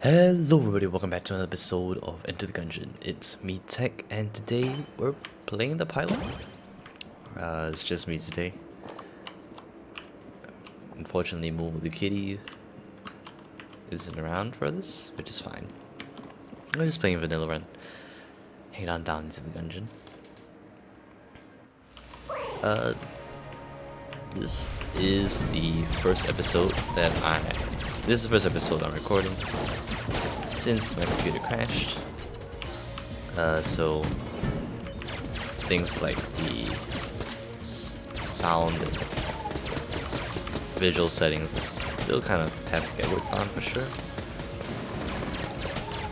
Hello everybody, welcome back to another episode of Enter the Gungeon. It's me, Tech, and today we're playing the pilot. It's just me today. Unfortunately, Moo the kitty isn't around for this, which is fine. We're just playing vanilla run. Hang on down into the dungeon. This is the first episode I'm recording since my computer crashed. So things like the sound and visual settings is still kind of have to get worked on for sure.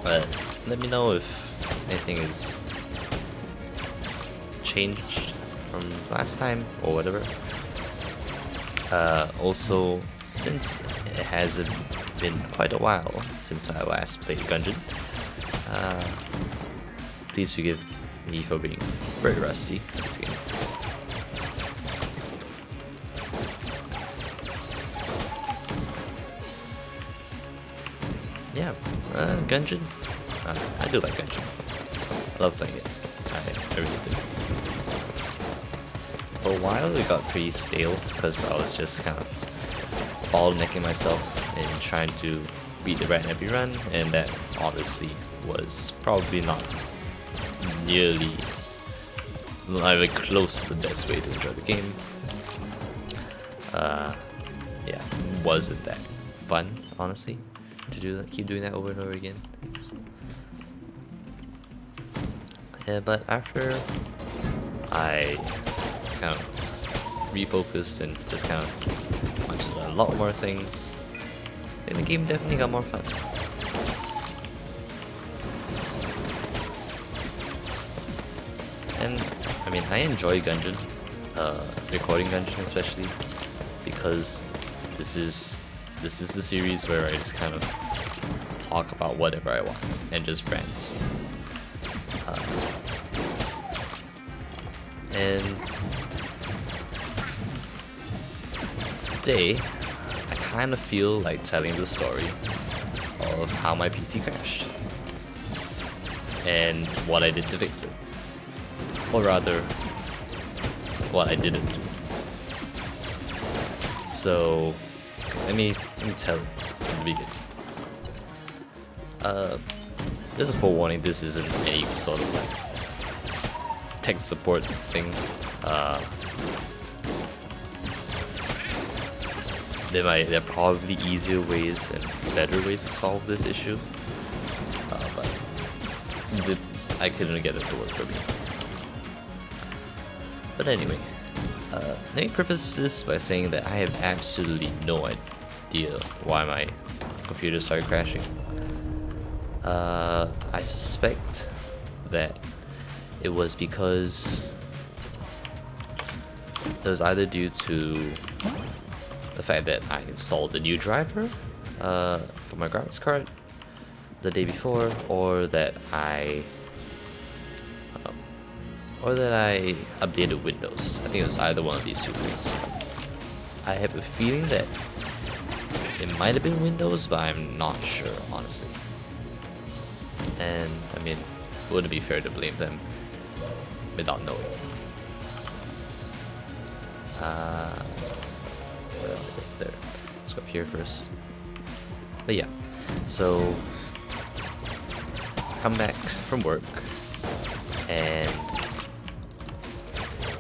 But let me know if anything is changed from last time or whatever. Also, since it hasn't been quite a while since I last played Gungeon, please forgive me for being very rusty in this game. Yeah, Gungeon. I do like Gungeon. I love playing it. I really do. For a while it got pretty stale because I was just kind of bottlenecking myself and trying to beat the rat in every run, and that obviously was probably not even close to the best way to enjoy the game. Yeah, wasn't that fun, honestly, to keep doing that over and over again. Yeah, but after I kind of refocused and just kind of wanted a lot more things, and the game definitely got more fun. And I mean, I enjoy Gungeon, recording Gungeon especially, because this is the series where I just kind of talk about whatever I want and just rant. And today, I kind of feel like telling the story of how my PC crashed and what I did to fix it, or rather, what I didn't do. So, let me tell you from the beginning. There's a forewarning. This isn't any sort of like tech support thing. There are probably easier ways and better ways to solve this issue, but I couldn't get it to work for me. But anyway, let me preface this by saying that I have absolutely no idea why my computer started crashing. I suspect that it was because it was either due to the fact that I installed a new driver for my graphics card the day before, or that I updated Windows. I think it was either one of these two things. I have a feeling that it might have been Windows, but I'm not sure, honestly. And I mean, it wouldn't be fair to blame them without knowing. There. Let's go up here first. But yeah, so come back from work, and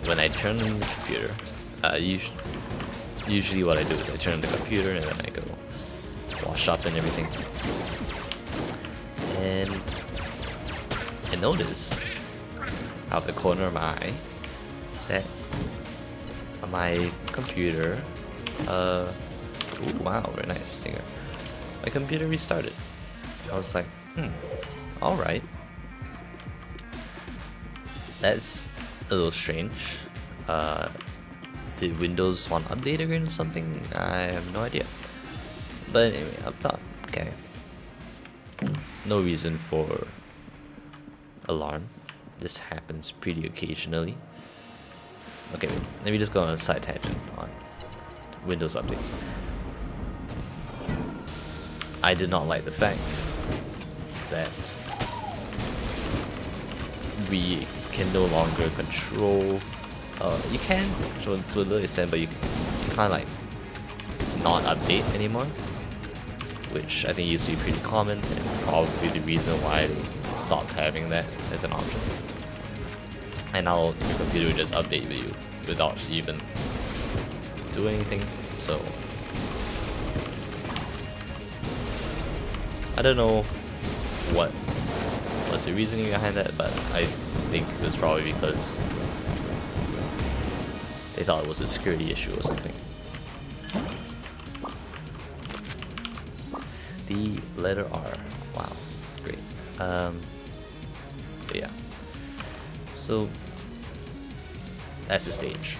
when I turn on the computer, usually what I do is I turn on the computer and then I go wash up and everything. And I notice out of the corner of my eye that my computer, ooh, wow, very nice singer. My computer restarted. I was like, alright. That's a little strange. Did Windows want to update again or something? I have no idea. But anyway, I thought, okay, no reason for alarm. This happens pretty occasionally. Okay, let me just go on a side tangent on Windows updates. I did not like the fact that we can no longer control. You can to a little extent, but you can't like not update anymore, which I think used to be pretty common, and probably the reason why they stopped having that as an option. And now your computer will just update with you without even doing anything. So I don't know what was the reasoning behind that, but I think it was probably because they thought it was a security issue or something. The letter R. Wow, great. But yeah. So that's the stage.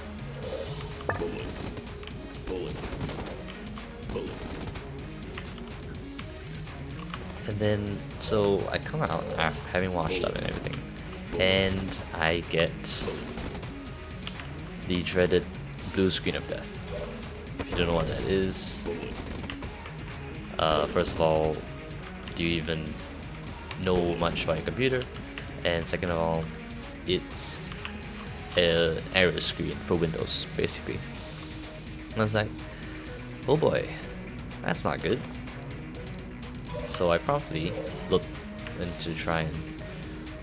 And then, so I come out after having washed up and everything, and I get the dreaded blue screen of death. If you don't know what that is, first of all, do you even know much about your computer? And second of all, it's an error screen for Windows, basically. And I was like, oh boy, that's not good. So I promptly looked into try and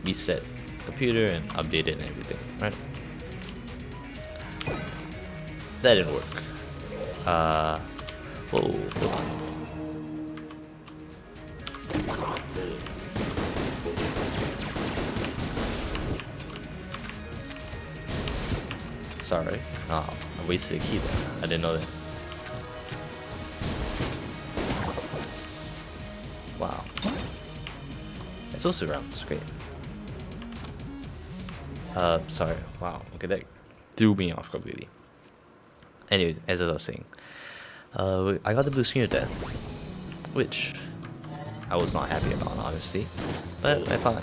reset the computer and update it and everything, right? That didn't work. Whoa, hold on. Sorry. Oh, I wasted a key there. I didn't know that. Wow. It's also rounds, great. Sorry. Wow. Okay, that threw me off completely. Anyway, as I was saying, I got the blue screen of death, which I was not happy about, honestly. But I thought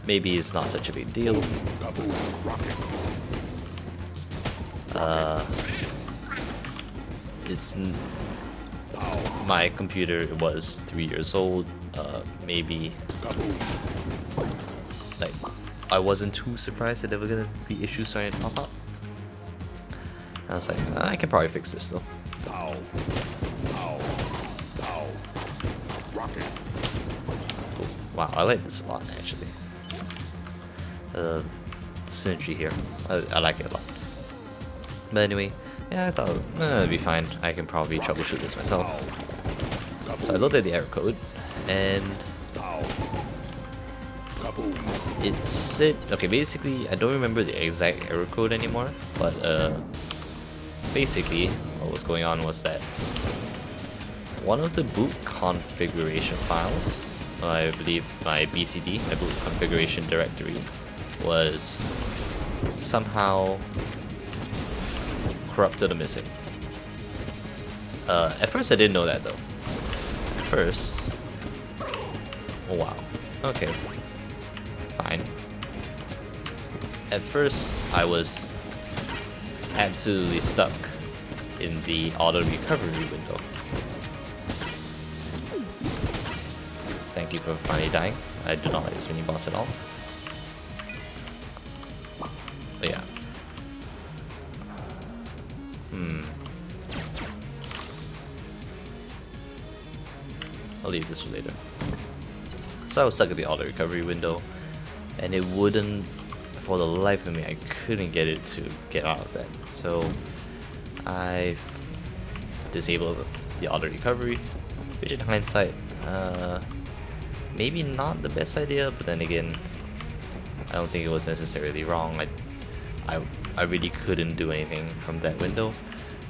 maybe it's not such a big deal. It's my computer was 3 years old. Maybe like I wasn't too surprised that there were gonna be issues starting to pop up. I was like, I can probably fix this though. Cool. Wow, I like this a lot actually. The synergy here, I like it a lot. But anyway, yeah, I thought it'd be fine. I can probably troubleshoot this myself. So I looked at the error code, and it said, okay, basically, I don't remember the exact error code anymore, but basically, what was going on was that one of the boot configuration files, I believe my BCD, my boot configuration directory, was somehow corrupted or missing. At first I didn't know that though. At first, oh wow, okay, fine. At first I was absolutely stuck in the auto recovery window. Thank you for finally dying. I do not like this mini boss at all. But yeah. I'll leave this for later. So I was stuck at the auto recovery window, and it wouldn't, for the life of me, I couldn't get it to get out of that. So I disabled the auto recovery, which in hindsight, maybe not the best idea, but then again, I don't think it was necessarily wrong. I really couldn't do anything from that window.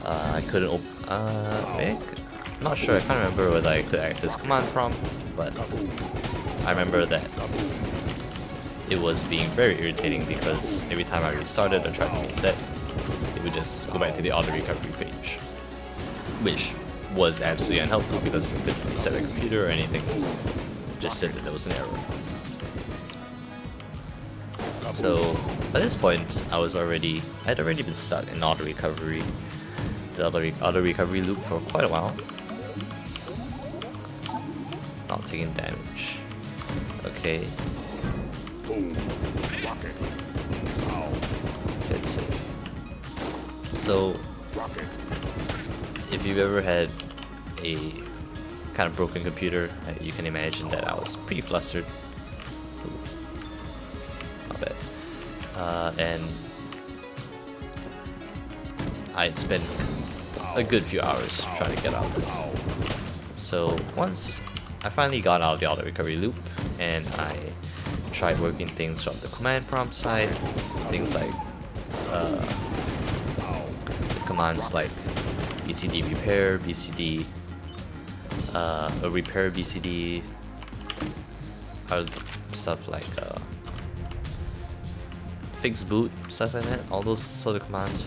I couldn't I'm not sure, I can't remember whether I could access command prompt, but I remember that it was being very irritating because every time I restarted or tried to reset, it would just go back to the auto recovery page, which was absolutely unhelpful because it didn't reset the computer or anything. It just said that there was an error. So at this point, I'd already been stuck in the auto recovery loop for quite a while. Not taking damage. Okay. Boom. Rocket. Pow. Good save. So, Rocket. if you've ever had a kind of broken computer, you can imagine that I was pretty flustered. Ooh. Not bad. And I'd spent a good few hours trying to get out of this. So once I finally got out of the auto recovery loop and I tried working things from the command prompt side, things like commands like BCD repair, BCD repair BCD, or stuff like fix boot, stuff like that. All those sort of commands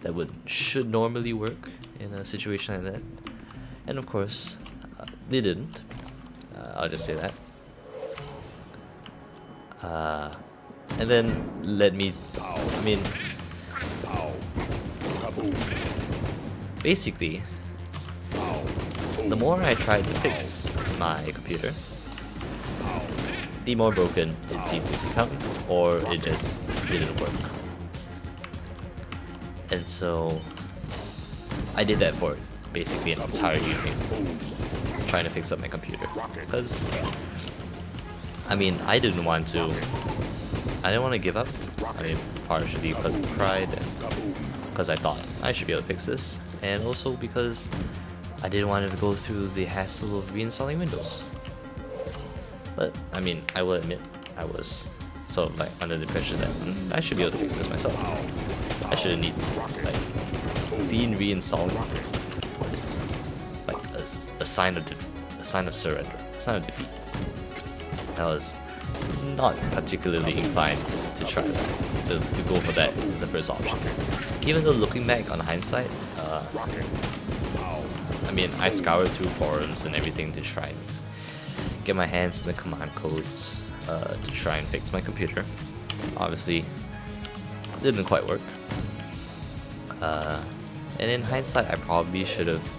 that should normally work in a situation like that. And of course, they didn't. I'll just say that. And then basically, the more I tried to fix my computer, the more broken it seemed to become, or it just didn't work. And so I did that for basically an entire evening, trying to fix up my computer. Because I didn't want to give up. I mean, partially because of pride and because I thought I should be able to fix this, and also because I didn't want to go through the hassle of reinstalling Windows. But I mean, I will admit, I was sort of like under the impression that I should be able to fix this myself. I shouldn't need like clean reinstalling. It's like a sign of surrender, a sign of defeat. I was not particularly inclined to try that, to go for that as the first option. Even though looking back on hindsight, I scoured through forums and everything to try and get my hands on the command codes to try and fix my computer. Obviously, it didn't quite work. And in hindsight, I probably should have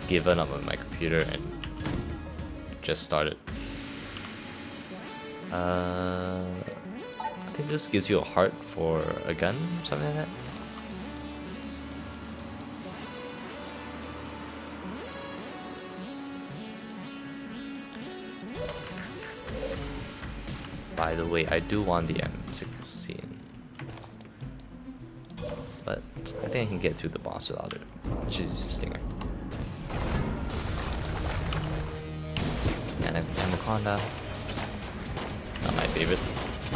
given up on my computer and just started. I think this gives you a heart for a gun, something like that. By the way, I do want the M16, but I think I can get through the boss without it. Let's just use a stinger. And Anaconda, not my favorite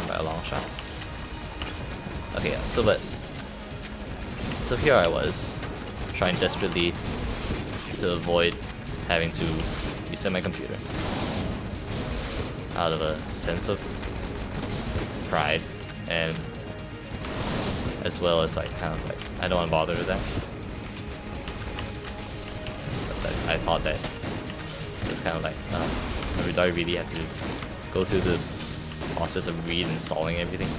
by a long shot. Okay, yeah, so here I was trying desperately to avoid having to reset my computer out of a sense of pride, and as well as like kind of like I don't want to bother with that. Because I thought that it's kind of like do I really have to go through the process of reinstalling everything?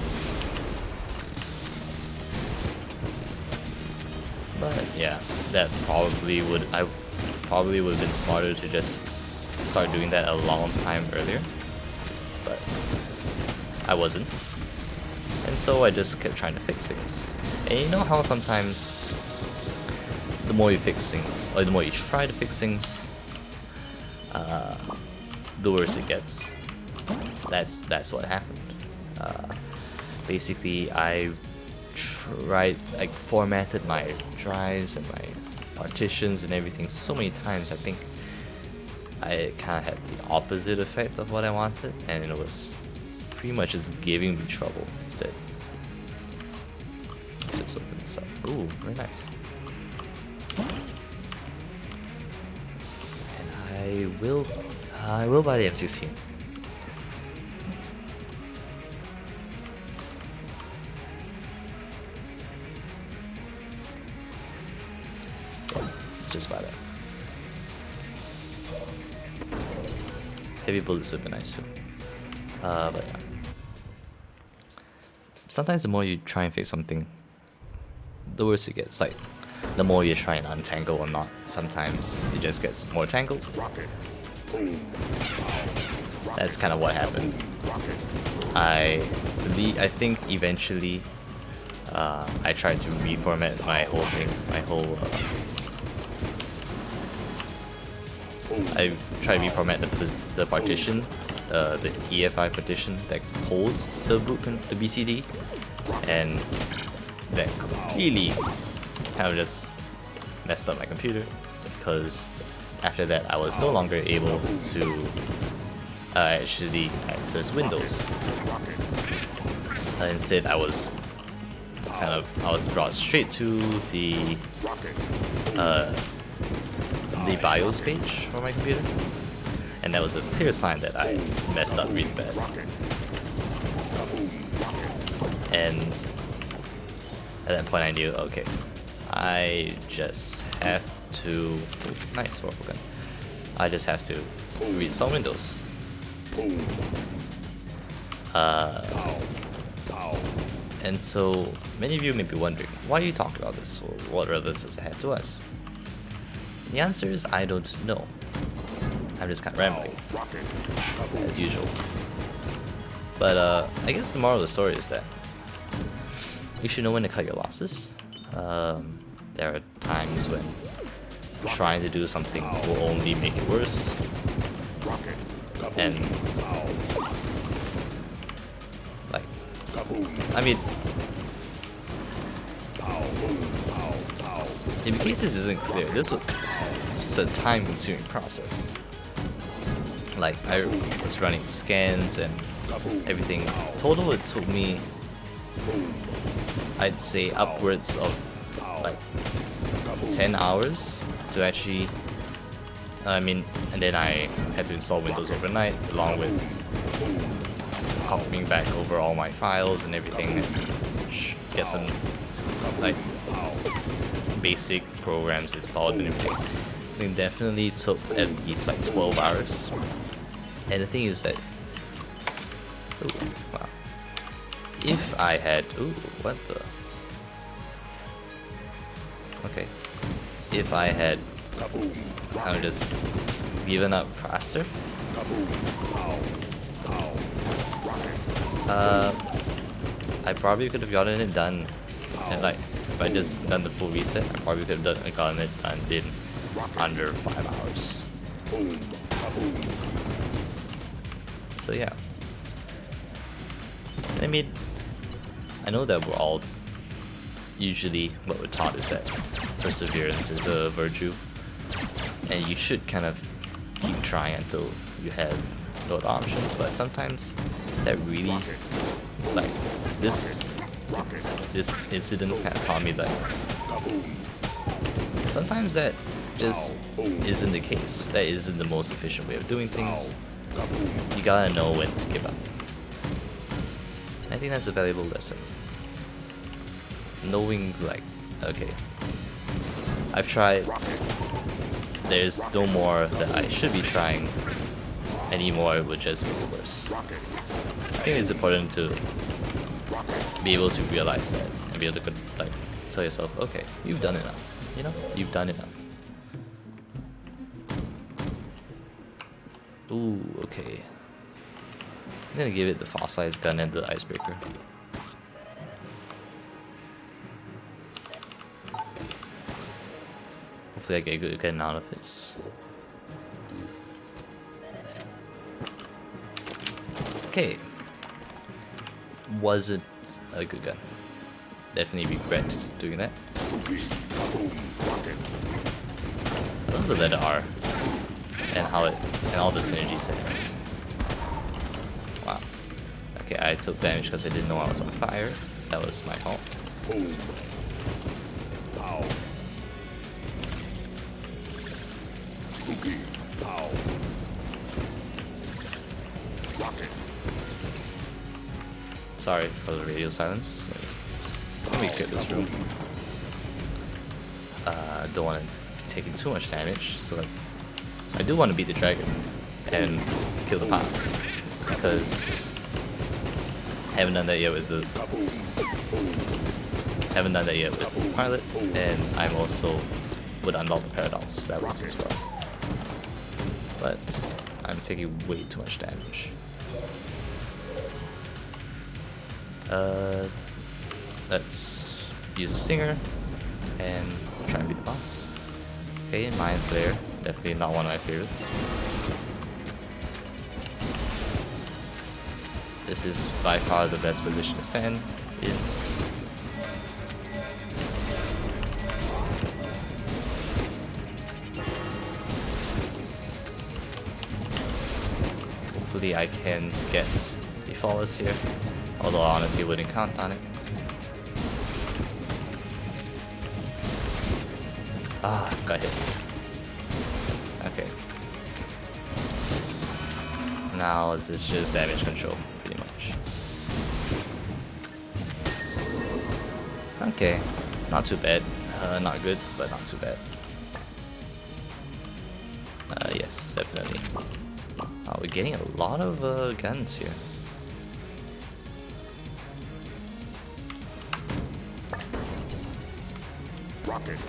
But yeah, that probably would have been smarter to just start doing that a long time earlier. But I wasn't. And so I just kept trying to fix things. And you know how sometimes the more you fix things, or the more you try to fix things, the worse it gets. That's what happened. Basically, I formatted my drives and my partitions and everything so many times. I think I kind of had the opposite effect of what I wanted, and it was pretty much just giving me trouble instead. Let's just open this up. Ooh, very nice. And I will buy the M16. Just buy that. Heavy bullets would be nice too. But yeah. Sometimes the more you try and fix something, the worse it gets. Like, the more you try and untangle or not, sometimes it just gets more tangled. Rocket. That's kind of what happened. I think eventually I tried to reformat my whole thing, I tried to reformat the partition, the EFI partition that holds the the BCD, and that completely kind of just messed up my computer, because after that I was no longer able to actually access Windows. Instead, I was brought straight to the BIOS page for my computer, and that was a clear sign that I messed up really bad. And at that point, I knew, okay, I just have to. Nice purple gun. I just have to reinstall Windows. And so many of you may be wondering, why are you talking about this? What relevance does it have to us? The answer is, I don't know. I'm just kind of rambling, as usual. But I guess the moral of the story is that you should know when to cut your losses. There are times when trying to do something will only make it worse. And like, I mean, in case this isn't clear, this was a time-consuming process. Like, I was running scans and everything. Total, it took me, I'd say, upwards of like 10 hours to actually. And then I had to install Windows overnight, along with copying back over all my files and everything, and get some like basic programs installed and everything. It definitely took at least like 12 hours. And the thing is that, wow, if I had, what the, okay, if I had kind of just given up faster, I probably could have gotten it done. And like, if I just done the full reset, I probably could have gotten it done in under 5 hours. So yeah. I mean, I know that we're all usually, what we're taught is that perseverance is a virtue, and you should kind of keep trying until you have no other options. But sometimes that really, like this incident kind of taught me that sometimes that just isn't the case. That isn't the most efficient way of doing things. You gotta know when to give up. I think that's a valuable lesson. Knowing, like, okay, I've tried, there's no more that I should be trying anymore, it would just make it worse. I think it's important to be able to realize that and be able to, like, tell yourself, okay, you've done enough, you know, you've done enough. Ooh, okay. I'm gonna give it the fossilized gun and the icebreaker. Hopefully I get a good gun out of this. Okay. Wasn't a good gun. Definitely regret doing that. I love the letter R and how it and all the synergies it has. Wow. Okay, I took damage because I didn't know I was on fire. That was my fault. Sorry for the radio silence. Let me clear this room. Don't want to be taking too much damage, so like, I do want to beat the dragon and kill the pass, because I haven't done that yet with the pilot, and I'm also would unlock the paradox that works as well. But I'm taking way too much damage. Let's use a stinger and try and beat the boss. Okay, Mind Flare, definitely not one of my favorites. This is by far the best position to stand in. Hopefully I can get the flawless here, although I honestly wouldn't count on it. Ah, got hit. Okay. Now this is just damage control, pretty much. Okay, not too bad. Not good, but not too bad. Yes, definitely. Oh, we're getting a lot of guns here. Rocket.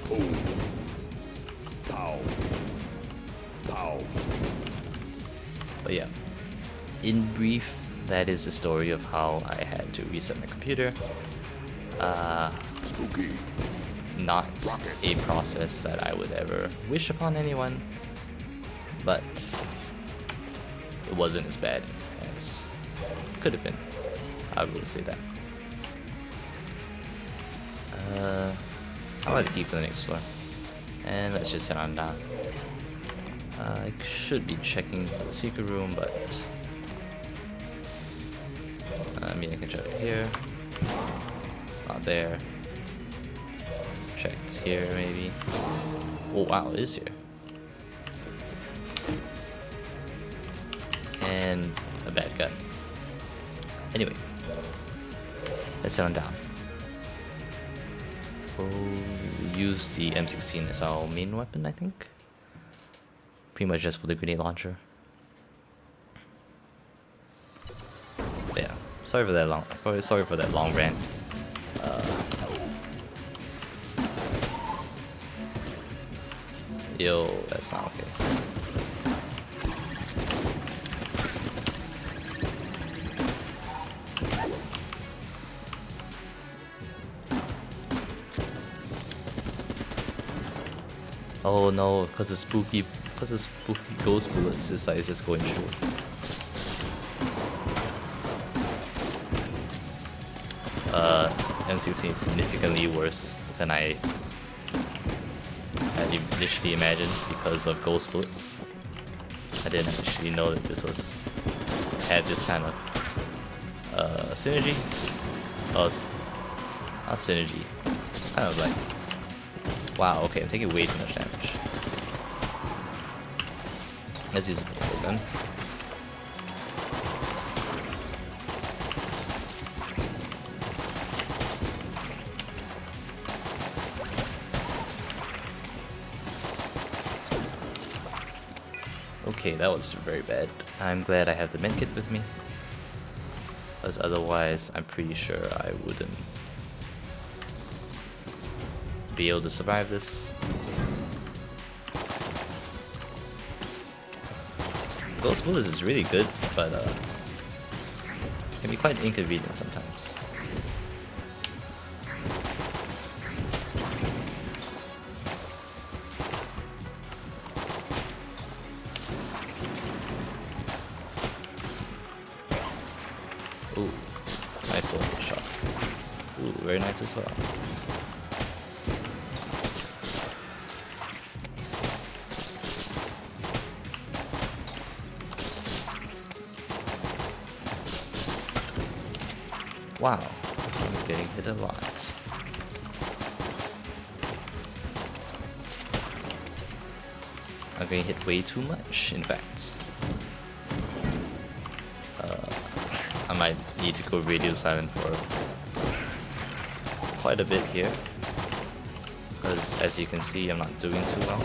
Boom. Pow. Pow. But yeah, in brief, that is the story of how I had to reset my computer. Spooky. Not a process that I would ever wish upon anyone, but it wasn't as bad as could have been. I will say that. How about the key for the next floor? And let's just head on down. I should be checking the secret room, but I mean, I can check it here. Not there. Checked here, maybe. Oh wow, it is here. And a bad gun. Anyway, let's head on down. We'll use the M16 as our main weapon, I think. Pretty much just for the grenade launcher. But yeah, sorry for that long rant. Yo, that's not okay. Oh no, because of spooky ghost bullets, this side is just going through. M16 is significantly worse than I had initially imagined because of ghost bullets. I didn't actually know that this had this kind of synergy. Not synergy. Kind of like, wow, okay, I'm taking way too much damage. Let's use a full gun. Okay, that was very bad. I'm glad I have the medkit with me, because otherwise I'm pretty sure I wouldn't be able to survive this. Ghost bullets is really good, but can be quite inconvenient sometimes. Ooh, nice one shot. Ooh, very nice as well. Wow, I'm getting hit a lot. I'm getting hit way too much, in fact. I might need to go radio silent for quite a bit here, because as you can see, I'm not doing too well.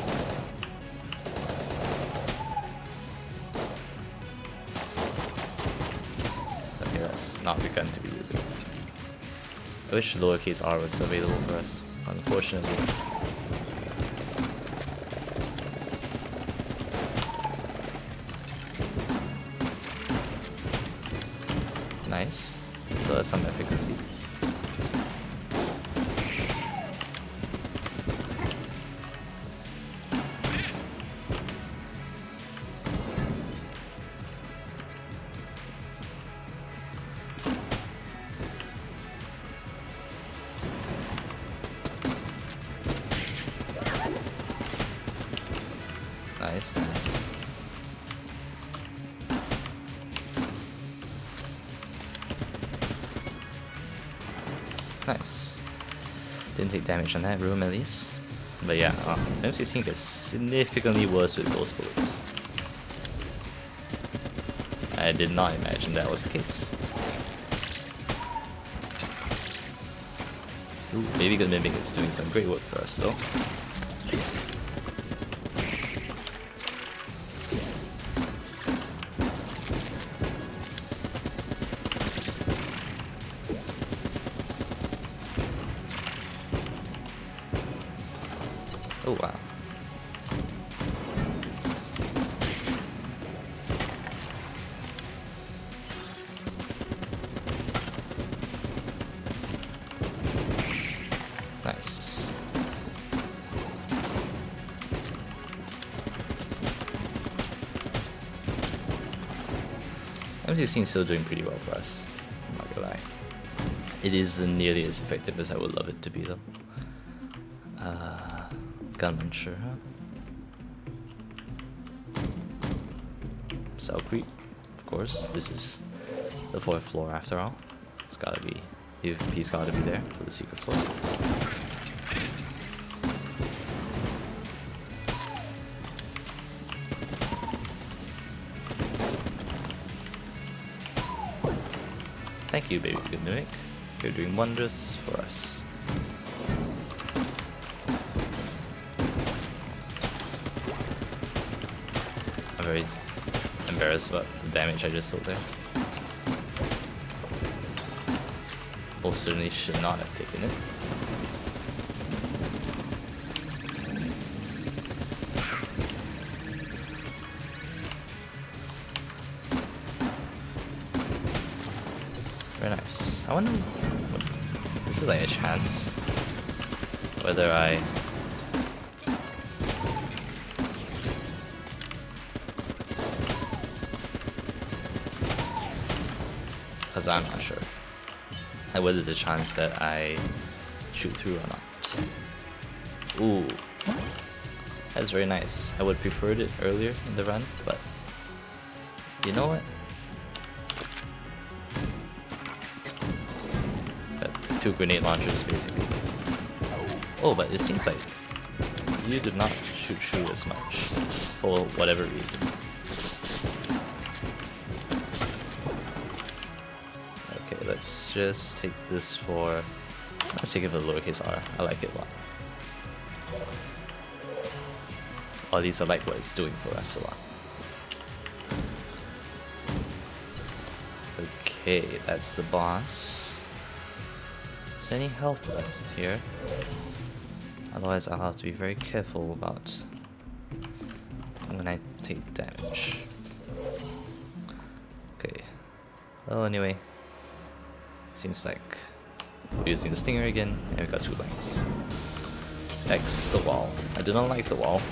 Okay, that's not the gun to be using. I wish lowercase r was available for us, unfortunately. nice. So that's some efficacy. Nice, nice. Nice. Didn't take damage on that room at least. But yeah, M16 gets significantly worse with ghost bullets. I did not imagine that was the case. Ooh, Baby Gun Mimic is doing some great work for us though. Oh wow. Nice. M16 is still doing pretty well for us, I'm not gonna lie. It isn't nearly as effective as I would love it to be though. Gun launcher, huh? Cell creep, of course. This is the 4th floor after all. It's gotta be, he's gotta be there for the secret floor. Thank you, Baby Good Mimic. You're doing wonders for us. I'm very embarrassed about the damage I just sold there. Most certainly should not have taken it. Very nice. I wonder, this is like a chance whether I because I'm not sure. Like whether there's a chance that I shoot through or not. Ooh, that's very nice. I would have preferred it earlier in the run, but you know what? Got 2 grenade launchers basically. Oh, but it seems like you did not shoot through as much for whatever reason. Let's just take this for... Let's take it for the lowercase r. I like it a lot. Or at least I like what it's doing for us a lot. Okay, that's the boss. Is there any health left here? Otherwise I'll have to be very careful about when I take damage. Okay. Well, anyway. Seems like we're using the stinger again, and we got 2 blanks. X is the wall. I do not like the wall.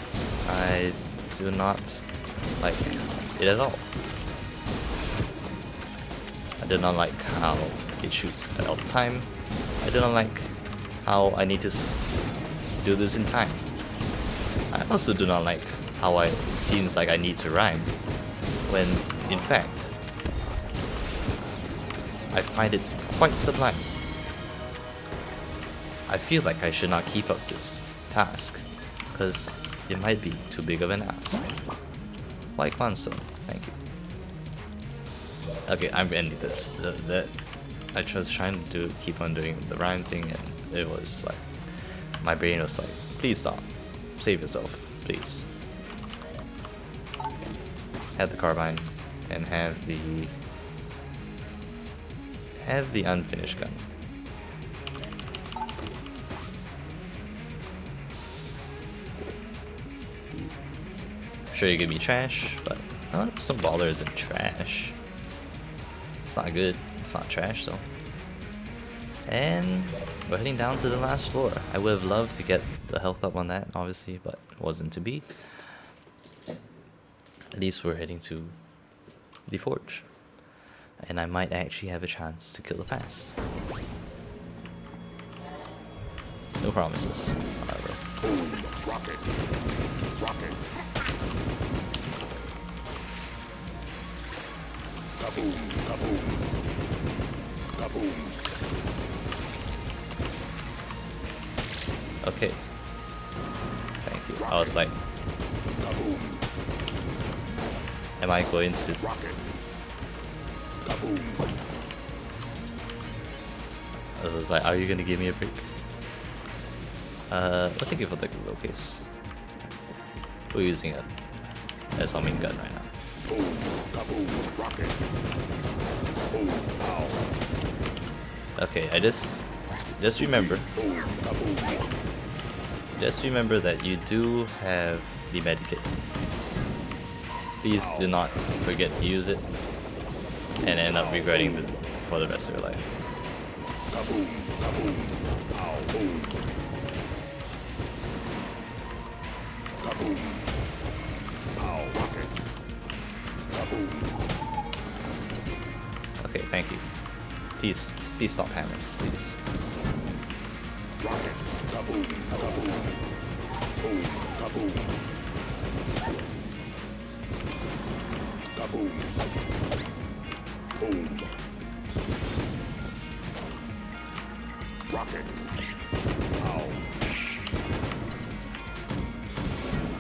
I do not like it at all. I do not like how it shoots at all the time. I do not like how I need to do this in time. I also do not like how it seems like I need to rhyme, when in fact I find it quite sublime. I feel like I should not keep up this task, because it might be too big of an ask. Like Manso, thank you. Okay, I'm ending this. I was trying to keep on doing the rhyme thing, and it was like, my brain was like, please stop. Save yourself, please. Have the carbine, and have the unfinished gun. Sure, you give me trash, but no, some baller isn't trash. It's not good. It's not trash though. And we're heading down to the last floor. I would have loved to get the health up on that, obviously, but it wasn't to be. At least we're heading to the forge. And I might actually have a chance to kill the past. No promises, however. Boom, rocket, rocket. Kaboom, kaboom, kaboom. Okay. Thank you. I was like, Kaboom, am I going to... rocket. Kaboom. I was like, are you gonna give me a break? I'll take it for the Google case. We're using it as our main gun right now. Boom, kaboom, rocket. Boom, pow. Okay, I just remember. Boom, kaboom. Just remember that you do have the medikit. Please do not forget to use it and end up regretting it for the rest of your life. Kaboom, kaboom, pow, boom. Kaboom, pow, rocket. Kaboom, Okay, thank you. Please stop hammers, please. rocket. Kaboom, kaboom. Boom, kaboom. Kaboom. Boom. Rocket. Pow.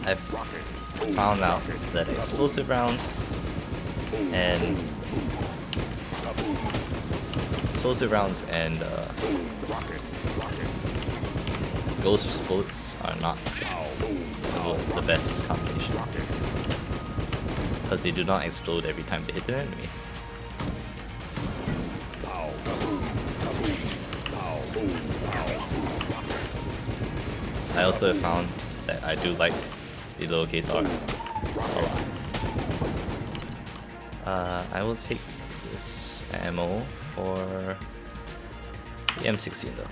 I've Rocket. Boom. found out Rocket. that explosive rounds Boom. and Kaboom. Boom. Rocket. Rocket. ghost bullets are not Pow. Boom. Pow. the best combination Rocket. because they do not explode every time they hit an enemy. Pow. Kaboom. Kaboom. Pow. Boom. Pow. Rocket. I also have found that I do like the lowercase r a lot. I will take this ammo for the M16 though.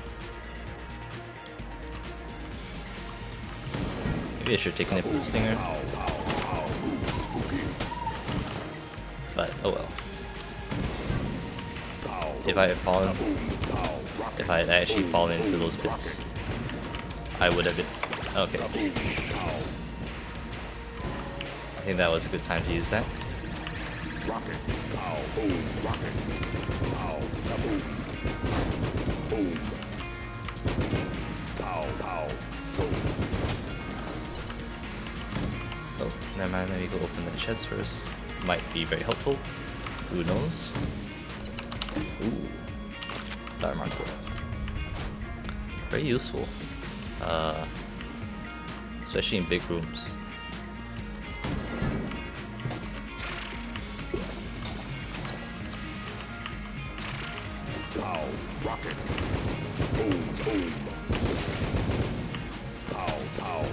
Maybe I should have taken it for the Stinger, Pow. Pow. Pow. Spooky. but oh well. Pow. If I had fallen, Boom. Pow. Rocket. if I had actually fallen into those pits, I would have been. Okay, Boom. Pow. I think that was a good time to use that. Rocket. Pow. Boom. Rocket. Pow. Kaboom. Boom. Pow. Pow. Ghost. Oh, never mind, let me go open that chest first. Might be very helpful. Who knows? Ooh. Dark marker. Very useful. Especially in big rooms. Pow. Rocket. Boom. Boom. Pow. Pow.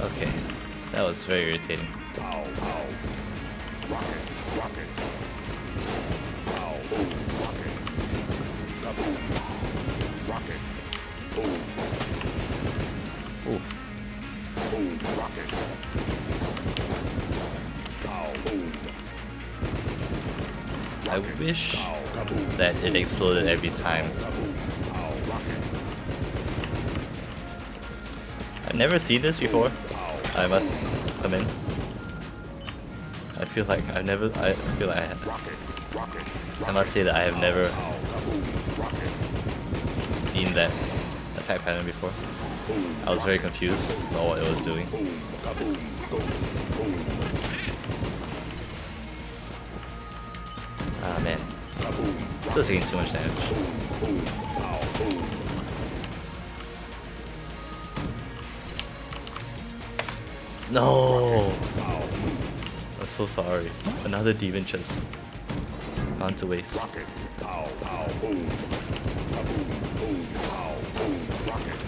Okay, that was very irritating. Pow. Pow. Rocket. Rocket. Pow. Boom. Rocket. Kaboom. Rocket. Boom. Ooh, Boom. Rocket. Pow. Boom. I wish Pow. Kaboom. that it exploded every time. Kaboom. Pow. Rocket. I've never seen this before. Pow. I must comment. I feel like I Rocket. Rocket. I must say that I have never Pow. Kaboom. Rocket. seen that attack pattern before. Boom. I was very confused about what it was doing. Boom. Kaboom. Ghost. Boom. Ah man, Kaboom. still taking too much damage. Boom. Boom. Pow. Boom. No, Pow. I'm so sorry. Another demon chest gone to waste. Rocket. Pow. Pow. Boom. Kaboom. Boom. Pow. Boom. Rocket.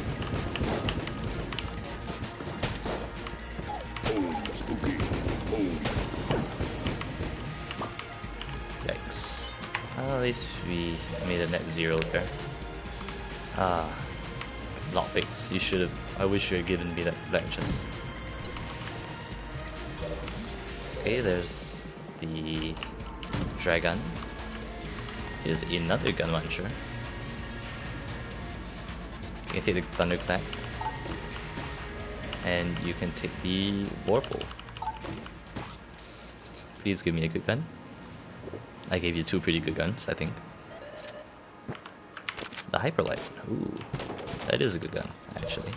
Boom. Spooky. Boom. Well, at least we made a net 0 there. Ah, lockpicks. You should have. I wish you had given me that chest. Okay, there's the dragon. Here's another gun launcher. You can take the thunderclap, and you can take the warple. Please give me a good gun. I gave you 2 pretty good guns, I think. The hyperlight. Ooh, that is a good gun, actually.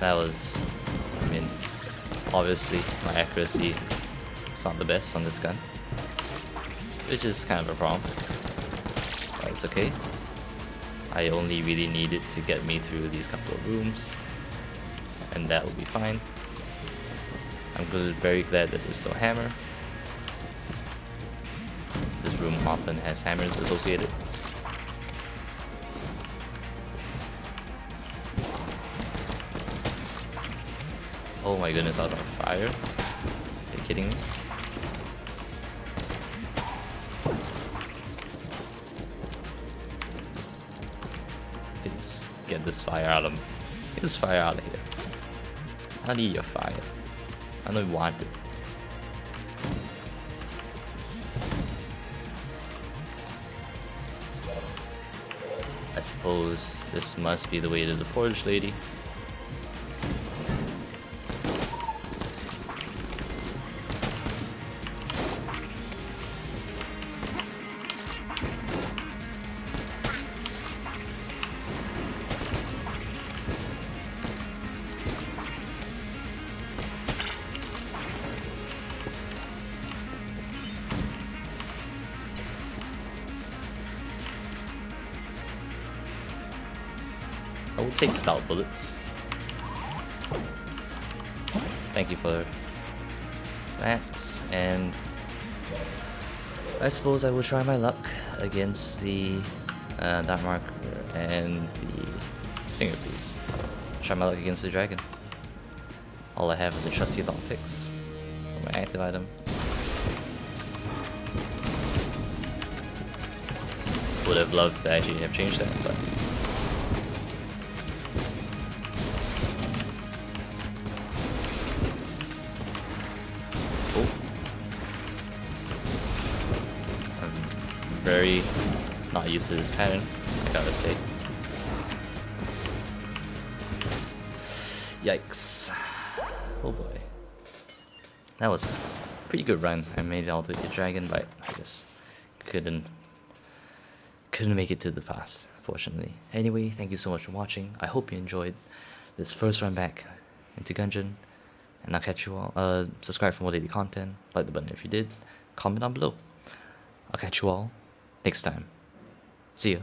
That was, I mean, obviously my accuracy is not the best on this gun, which is kind of a problem, but it's okay. I only really need it to get me through these couple of rooms, and that will be fine. I'm very glad that there's no hammer. This room often has hammers associated. Oh my goodness, I was on fire. Are you kidding me? Please get this fire out of me. Get this fire out of here. I need your fire. I don't want it. I suppose this must be the way to the forge lady. I will take stout bullets. Thank you for that, and I suppose I will try my luck against the Dark Marker and the Stinger piece. Try my luck against the dragon. All I have are the trusty lockpicks for my active item. Would have loved to actually have changed that, but very not used to this pattern, I gotta say. Yikes. Oh boy. That was a pretty good run. I made it all to the dragon, but I just couldn't make it to the pass, fortunately. Anyway, thank you so much for watching. I hope you enjoyed this first run back into Gungeon, and I'll catch you all. Subscribe for more daily content, like the button if you did, comment down below. I'll catch you all next time. See ya.